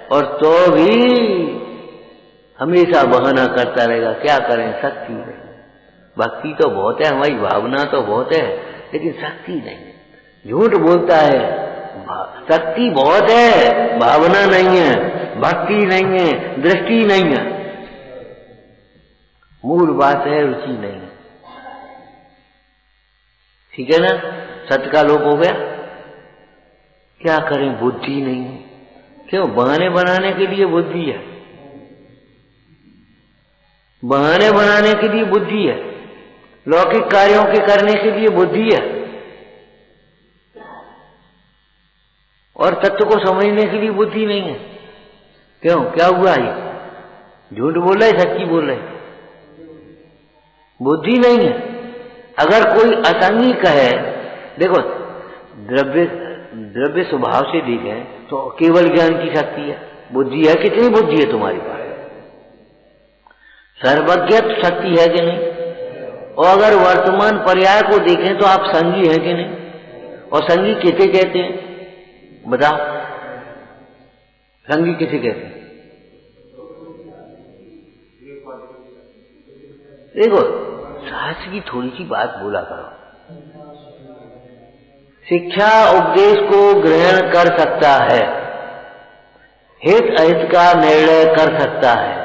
और तो भी हमेशा बहाना करता रहेगा। क्या करें, शक्ति नहीं। भक्ति तो बहुत है, हमारी भावना तो बहुत है, लेकिन शक्ति नहीं है। झूठ बोलता है, शक्ति बहुत है, भावना नहीं है, भक्ति नहीं है, दृष्टि नहीं है। मूल बात है रुचि नहीं है। ठीक है ना? सत्य का लोप हो गया। क्या करें, बुद्धि नहीं है। क्यों? बहाने बनाने के लिए बुद्धि है, बहाने बनाने के लिए बुद्धि है, लौकिक कार्यों के करने के लिए बुद्धि है, और तत्व को समझने के लिए बुद्धि नहीं है। क्यों? क्या हुआ? ये झूठ बोल रहे, सच्ची बोल रहे, बुद्धि नहीं है। अगर कोई असंगी कहे, देखो द्रव्य स्वभाव से देखें तो केवल ज्ञान की शक्ति है, बुद्धि है। कितनी बुद्धि है तुम्हारे पास? सर्वज्ञ शक्ति है कि नहीं? और अगर वर्तमान पर्याय को देखें तो आप संगी हैं कि नहीं? और संगी किसे कहते हैं बताओ? संगी किसे कहते हैं? देखो शास्त्र की थोड़ी सी बात बोला करो। शिक्षा उपदेश को ग्रहण कर सकता है, हित अहित का निर्णय कर सकता है,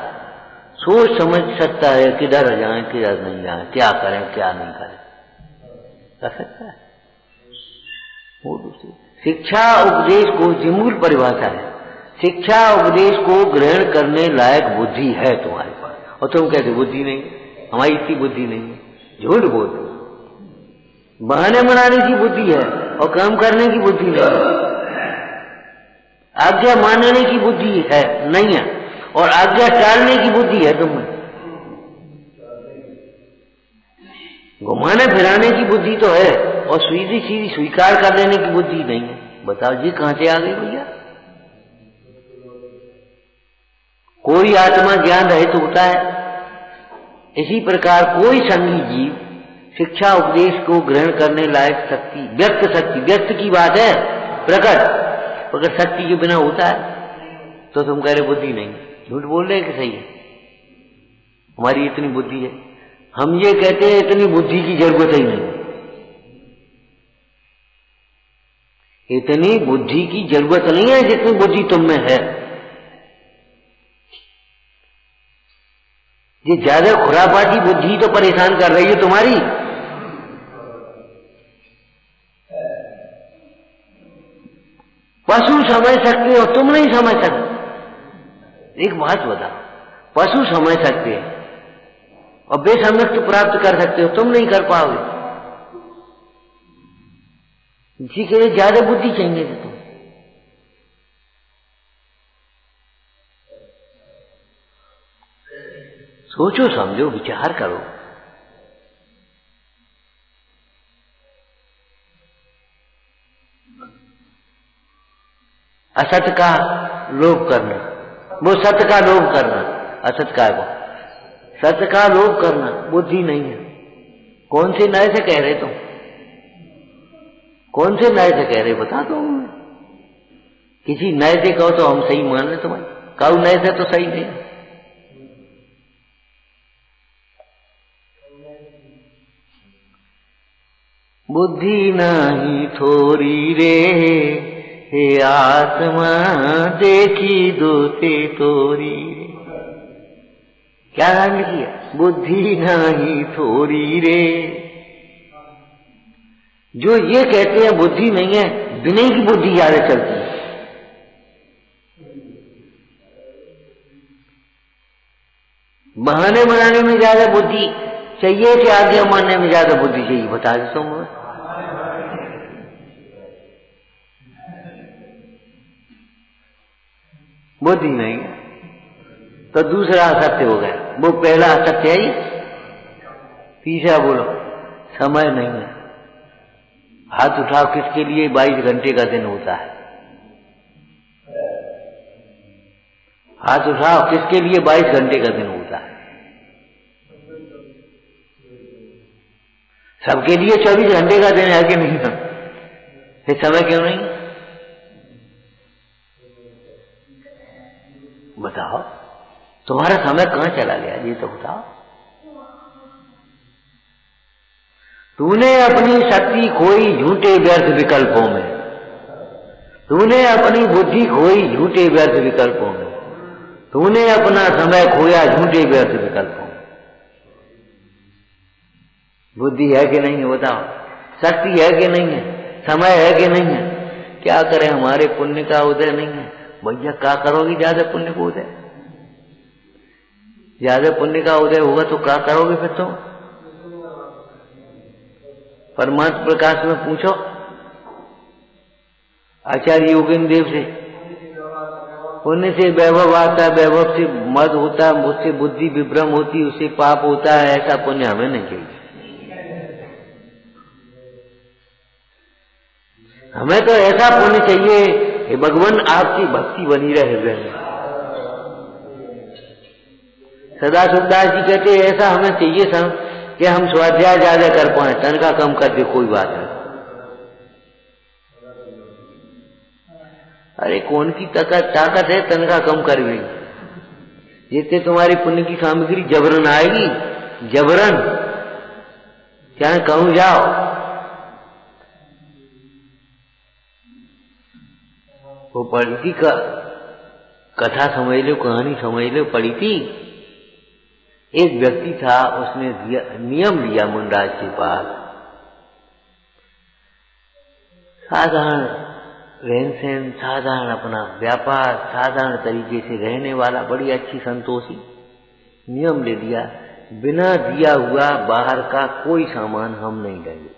सोच समझ सकता है किधर जाएं किधर नहीं जाएं, क्या करें क्या नहीं करें, कर सकता है। वो दूसरी शिक्षा उपदेश को, जी मूल परिभाषा है, शिक्षा उपदेश को ग्रहण करने लायक बुद्धि है तुम्हारे पास, और तुम कहते बुद्धि नहीं, हमारी इतनी बुद्धि नहीं है। झूठ बोलते, बहाने बनाने की बुद्धि है और काम करने की बुद्धि नहीं है। आज्ञा मानने की बुद्धि है नहीं है, और आज्ञा टालने की बुद्धि है तुम्हें। घुमाने फिराने की बुद्धि तो है, और सीधी सीधी स्वीकार कर लेने की बुद्धि नहीं है। बताओ जी कहां से आ गई भैया? कोई आत्मा ज्ञान रहित होता है, इसी प्रकार कोई संगी जीव शिक्षा उपदेश को ग्रहण करने लायक शक्ति, व्यक्त की बात है, प्रकट अगर शक्ति के बिना होता है तो तुम कह रहे बुद्धि नहीं। झूठ बोल रहे कि सही है? हमारी इतनी बुद्धि है। हम ये कहते हैं इतनी बुद्धि की जरूरत ही नहीं, इतनी बुद्धि की जरूरत नहीं है जितनी बुद्धि तुम में है। ये ज्यादा खुरापाती बुद्धि तो परेशान कर रही है तुम्हारी। पशु समझ सकते हो, तुम नहीं समझ सकते। एक बात बताओ, पशु समझ सकते हैं और बेसमझ तो प्राप्त कर सकते हो, तुम नहीं कर पाओगे। जी के लिए ज्यादा बुद्धि चाहिए थी तुम। सोचो समझो विचार करो। असत का लोभ करना, वो सत्य का लोभ करना, असत का वो सत्य का लोभ करना बुद्धि नहीं है। कौन से न्याय से कह रहे तुम? कौन से न्याय से कह रहे बता दो। किसी न्याय से कहो तो हम सही मान रहे तुम्हारी, कहो न्याय से तो सही नहीं। बुद्धि नहीं थोड़ी रे हे आत्मा देखी दोते तोरी रे। क्या गान किया? बुद्धि नहीं थोड़ी रे। जो ये कहते हैं बुद्धि नहीं है, विनय की बुद्धि ज्यादा चलती है। बहाने बनाने में ज्यादा बुद्धि चाहिए कि आज्ञा मानने में ज्यादा बुद्धि चाहिए? बता देता हूं। बुद्धि नहीं है तो दूसरा असत्य हो गया। वो पहला असत्य है, तीसरा बोलो समय नहीं है। हाथ उठाओ, किसके लिए 22 घंटे का दिन होता है? हाथ उठाओ, किसके लिए 22 घंटे का दिन होता है? सबके लिए 24 घंटे का दिन है कि नहीं? फिर समय क्यों नहीं? बताओ तुम्हारा समय कहां चला गया, ये तो बताओ। तूने अपनी शक्ति खोई झूठे व्यर्थ विकल्पों में, तूने अपनी बुद्धि खोई झूठे व्यर्थ विकल्पों में, तूने अपना समय खोया झूठे व्यर्थ विकल्पों में। बुद्धि है कि नहीं है बताओ? शक्ति है कि नहीं है? समय है कि नहीं है? क्या करें, हमारे पुण्य का उदय नहीं है। भैया क्या करोगे ज्यादा पुण्य को उदय? ज्यादा पुण्य का उदय होगा तो क्या करोगे फिर तुम? परमात्मा प्रकाश में पूछो आचार्य योगेंद्र देव से। पुण्य से वैभव आता है, वैभव से मद होता है, उससे बुद्धि विभ्रम होती, उससे पाप होता है। ऐसा पुण्य हमें नहीं चाहिए। हमें तो ऐसा पुण्य चाहिए कि भगवान आपकी भक्ति बनी रहे हृदय में। सदा सुखदास जी कहते हैं ऐसा हमें चाहिए कि हम स्वाध्याय ज्यादा कर पाए, तनखा कम कर दे कोई बात नहीं। अरे कौन की ताकत है तनखा कम कर गई? जितने तुम्हारी पुण्य की सामग्री जबरन आएगी, जबरन चाहे कहूं जाओ। वो पढ़ी थी कथा समझ लो, कहानी समझ लो, पढ़ी थी। एक व्यक्ति था, उसने नियम लिया मुनराज के पास। साधारण रहन सहन, साधारण अपना व्यापार, साधारण तरीके से रहने वाला, बड़ी अच्छी संतोषी। नियम ले लिया, बिना दिया हुआ बाहर का कोई सामान हम नहीं लेंगे,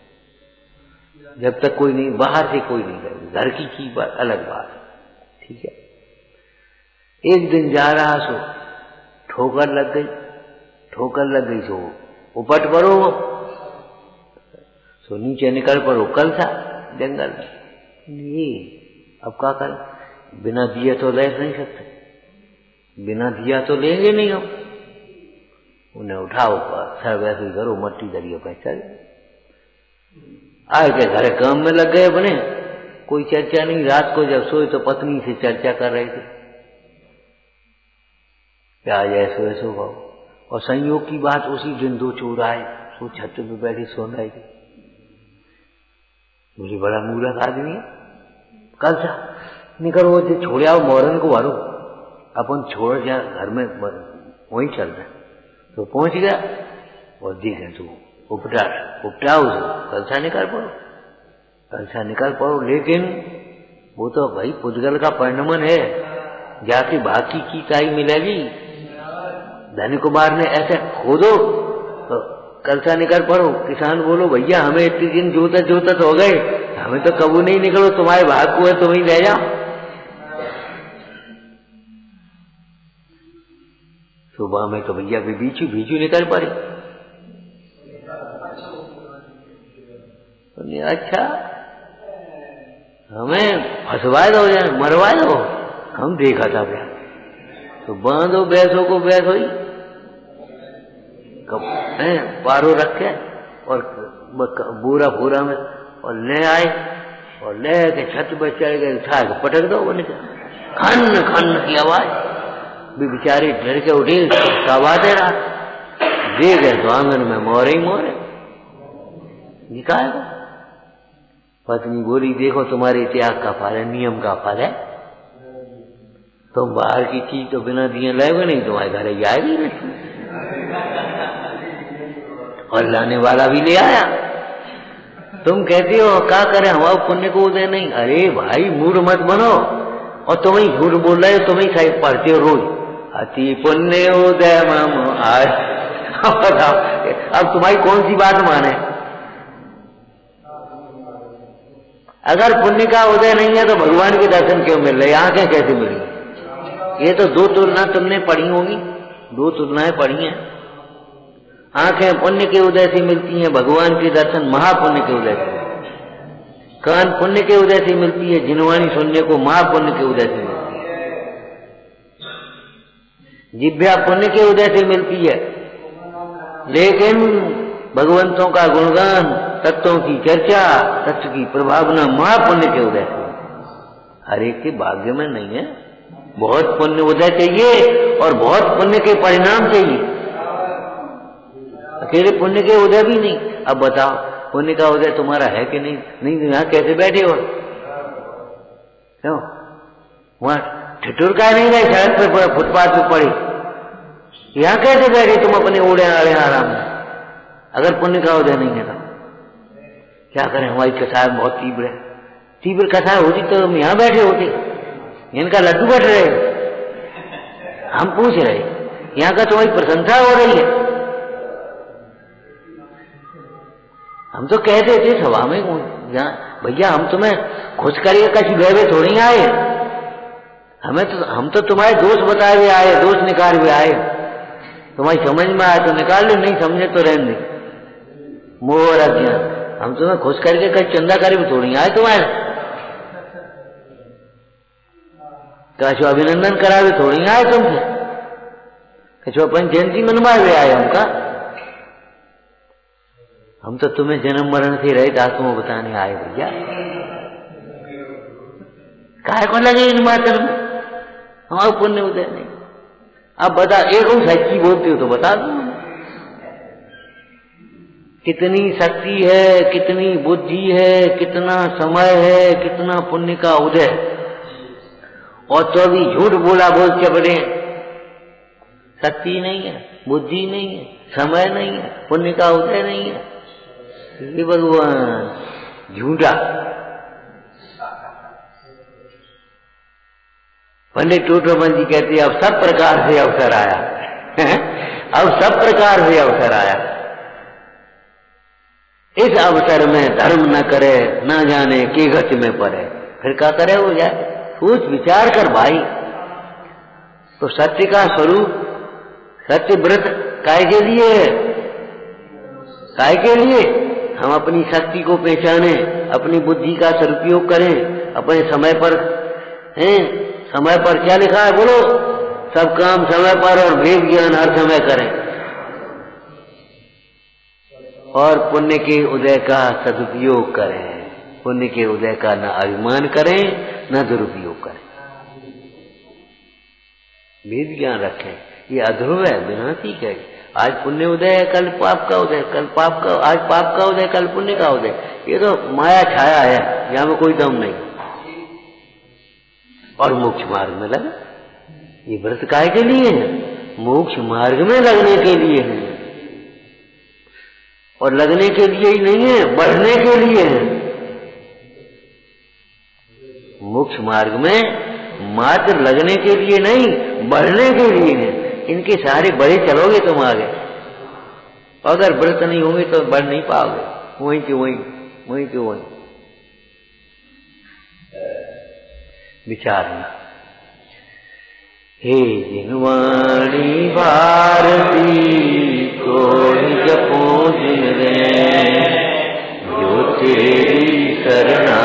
जब तक कोई नहीं, बाहर से कोई नहीं लेंगे। घर की चीज अलग बात, ठीक है। एक दिन जा रहा सो ठोकर लग गई, सो उपट पड़ो, सो नीचे निकल पड़ो, कल था जंगल। ये अब क्या कर, बिना दिए तो ले नहीं सकते, बिना दिया तो लेंगे नहीं हम। उन्हें उठाओ, सर वैसे ही करो, मट्टी दरियो पे चल आए के घर काम में लग गए अपने। कोई चर्चा नहीं। रात को जब सोए तो पत्नी से चर्चा कर रहे थे, क्या ऐसो ऐसो भाव। और संयोग की बात, उसी दिन दो चोर आए, सो छत पे बैठे सोन रहे थे। मुझे बड़ा मूर्ख आदमी है, कल सा निकल वो छोड़ आओ मोरन को मारो, अपन छोड़ जा घर में वहीं चल रहे। तो पहुंच गया और देखे तो उपटाओ कलसा निकाल पड़ो, कलसा निकाल पड़ो। लेकिन वो तो भाई पुद्गल का परिणमन है, जाके बाकी की काई मिलेगी। धनी कुमार ने ऐसे खोदो तो कलसा निकल पड़ो। किसान बोलो भैया हमें इतने दिन जोतत हो गए, हमें तो कबू नहीं निकलो, तुम्हारे भाग को है तुम ही ले जाओ। सुबह में तो भैया भी बीचू निकल पड़े। अच्छा हमें फंसवा दो या मरवा दो, हम देखा था भैया। तो बांधो भैंसों को, भैंस हुई पारो रखे और बोरा बोरा में और ले आए और ले के छत पर चढ़ गए, उठा के पटक दो। बोले खन खन की आवाज, भी बेचारे डर के उठे, दे रहा, दे गए तो आंगन में मोरे ही मोरे निकाल। पत्नी बोली देखो तुम्हारे त्याग का फल है, नियम का फल है। तुम बाहर की चीज तो बिना दिए लाएगे नहीं, तुम्हारे घर आएगी नहीं। और लाने वाला भी ले आया। तुम कहती हो क्या करें, हमारे पुण्य को उदय नहीं। अरे भाई मूड मत बनो, और तुम ही झूठ बोल रहे हो, तुम ही साहिब पढ़ते हो रोज, अति पुण्य उदय मम आज। बताओ अब तुम्हारी कौन सी बात माने। अगर पुण्य का उदय नहीं है तो भगवान के दर्शन क्यों मिल रहे, आंखें कैसे मिली। ये तो दो तुलना तुमने पढ़ी होगी, दो तुलनाएं पढ़ी हैं। आंखें पुण्य के उदय से मिलती हैं, भगवान के दर्शन महापुण्य के उदय से। कान पुण्य के उदय से मिलती है, जिनवाणी सुनने को महापुण्य के उदय से मिलती है। जिह्वा पुण्य के उदय से मिलती है, लेकिन भगवंतों का गुणगान, तत्वों की चर्चा, तत्व की प्रभावना महापुण्य के उदय से। हर एक के भाग्य में नहीं है। बहुत पुण्य उदय चाहिए और बहुत पुण्य के परिणाम चाहिए, अकेले पुण्य के उदय भी नहीं। अब बताओ पुण्य का उदय तुम्हारा है कि नहीं? नहीं तो यहाँ कैसे बैठे हो? क्यों वहां ठिठुर का नहीं रहे, सड़क पे फुटपाथ पे पड़े, यहाँ कैसे बैठे तुम अपने ओढ़े आड़े आराम में? अगर पुण्य का उदय नहीं है तो क्या करें? हमारी कसाय बहुत तीव्र है। तीव्र कसाय होती तो हम यहाँ बैठे होते, इनका लड्डू बैठ रहे। हम पूछ रहे, यहाँ का तुम्हारी प्रशंसा हो रही है। हम तो कहते थे सभा में, भैया हम तुम्हें खुश करिए, कहीं गए थोड़ी आए, हम तो तुम्हारे दोष बताए हुए आए, दोष निकाल हुए आए। तुम्हारी समझ में आए तो निकाल लो, नहीं समझे तो रहने दे। मोह और अज्ञान, हम तुम्हें खुश करके कहीं चंदा करे भी थोड़ी आए तुम्हारे, कछु अभिनंदन करा भी थोड़ी आए तुमसे, कछु अपन जयंती मनवाए हुए आए हमका। हम तो तुम्हें जन्म मरण से रहित आत्मा बताने आए भैया। काहे को लगे इन बातों में? हमारा पुण्य उदय नहीं। अब बता, एक सच्ची बोलती हो तो बता दो, कितनी शक्ति है, कितनी बुद्धि है, कितना समय है, कितना पुण्य का उदय, और तो अभी झूठ बोला बोल के बड़े। शक्ति नहीं है, बुद्धि नहीं है, समय नहीं है, पुण्य का उदय नहीं है। ये भगवान झूठा। पंडित टूटोमल जी कहते हैं अब सब प्रकार से अवसर आया। अब सब प्रकार से अवसर आया। इस अवसर में धर्म न करे, न जाने की गति में पड़े, फिर क्या करे हो जाए। सोच विचार कर भाई। तो सत्य का स्वरूप, सत्य व्रत काय के लिए है? काय के लिए? हम अपनी शक्ति को पहचाने, अपनी बुद्धि का सदुपयोग करें, अपने समय पर समय पर क्या लिखा है बोलो? सब काम समय पर और वेद ज्ञान हर समय करें, और पुण्य के उदय का सदुपयोग करें। पुण्य के उदय का न अभिमान करें, न दुरुपयोग करें। वेद ज्ञान रखें। ये अध्रुव है, विनाशी है। आज पुण्य उदय है, कल पाप का उदय, कल पाप का, आज पाप का उदय, कल पुण्य का उदय। ये तो माया छाया है, यहाँ में कोई दम नहीं। और मोक्ष मार्ग में लगा। ये व्रत काहे के लिए है? मोक्ष मार्ग में लगने के लिए है, और लगने के लिए ही नहीं है, बढ़ने के लिए है। मोक्ष मार्ग में मात्र लगने के लिए नहीं, बढ़ने के लिए है। इनके सहारे बढ़े चलोगे तुम आगे। अगर व्रत नहीं होंगे तो बढ़ नहीं पाओगे, वहीं के वहीं, वहीं के वहीं। विचारना, हे जिनवाणी भारती को जपो जिन रे, जो तेरी शरणा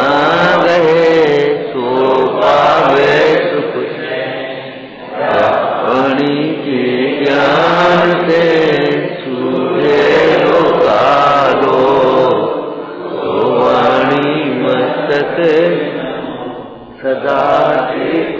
गए सो पावे सुख। अपनी के ज्ञान से सूझे लोकालो, तो वाणी मस्तक सदा एक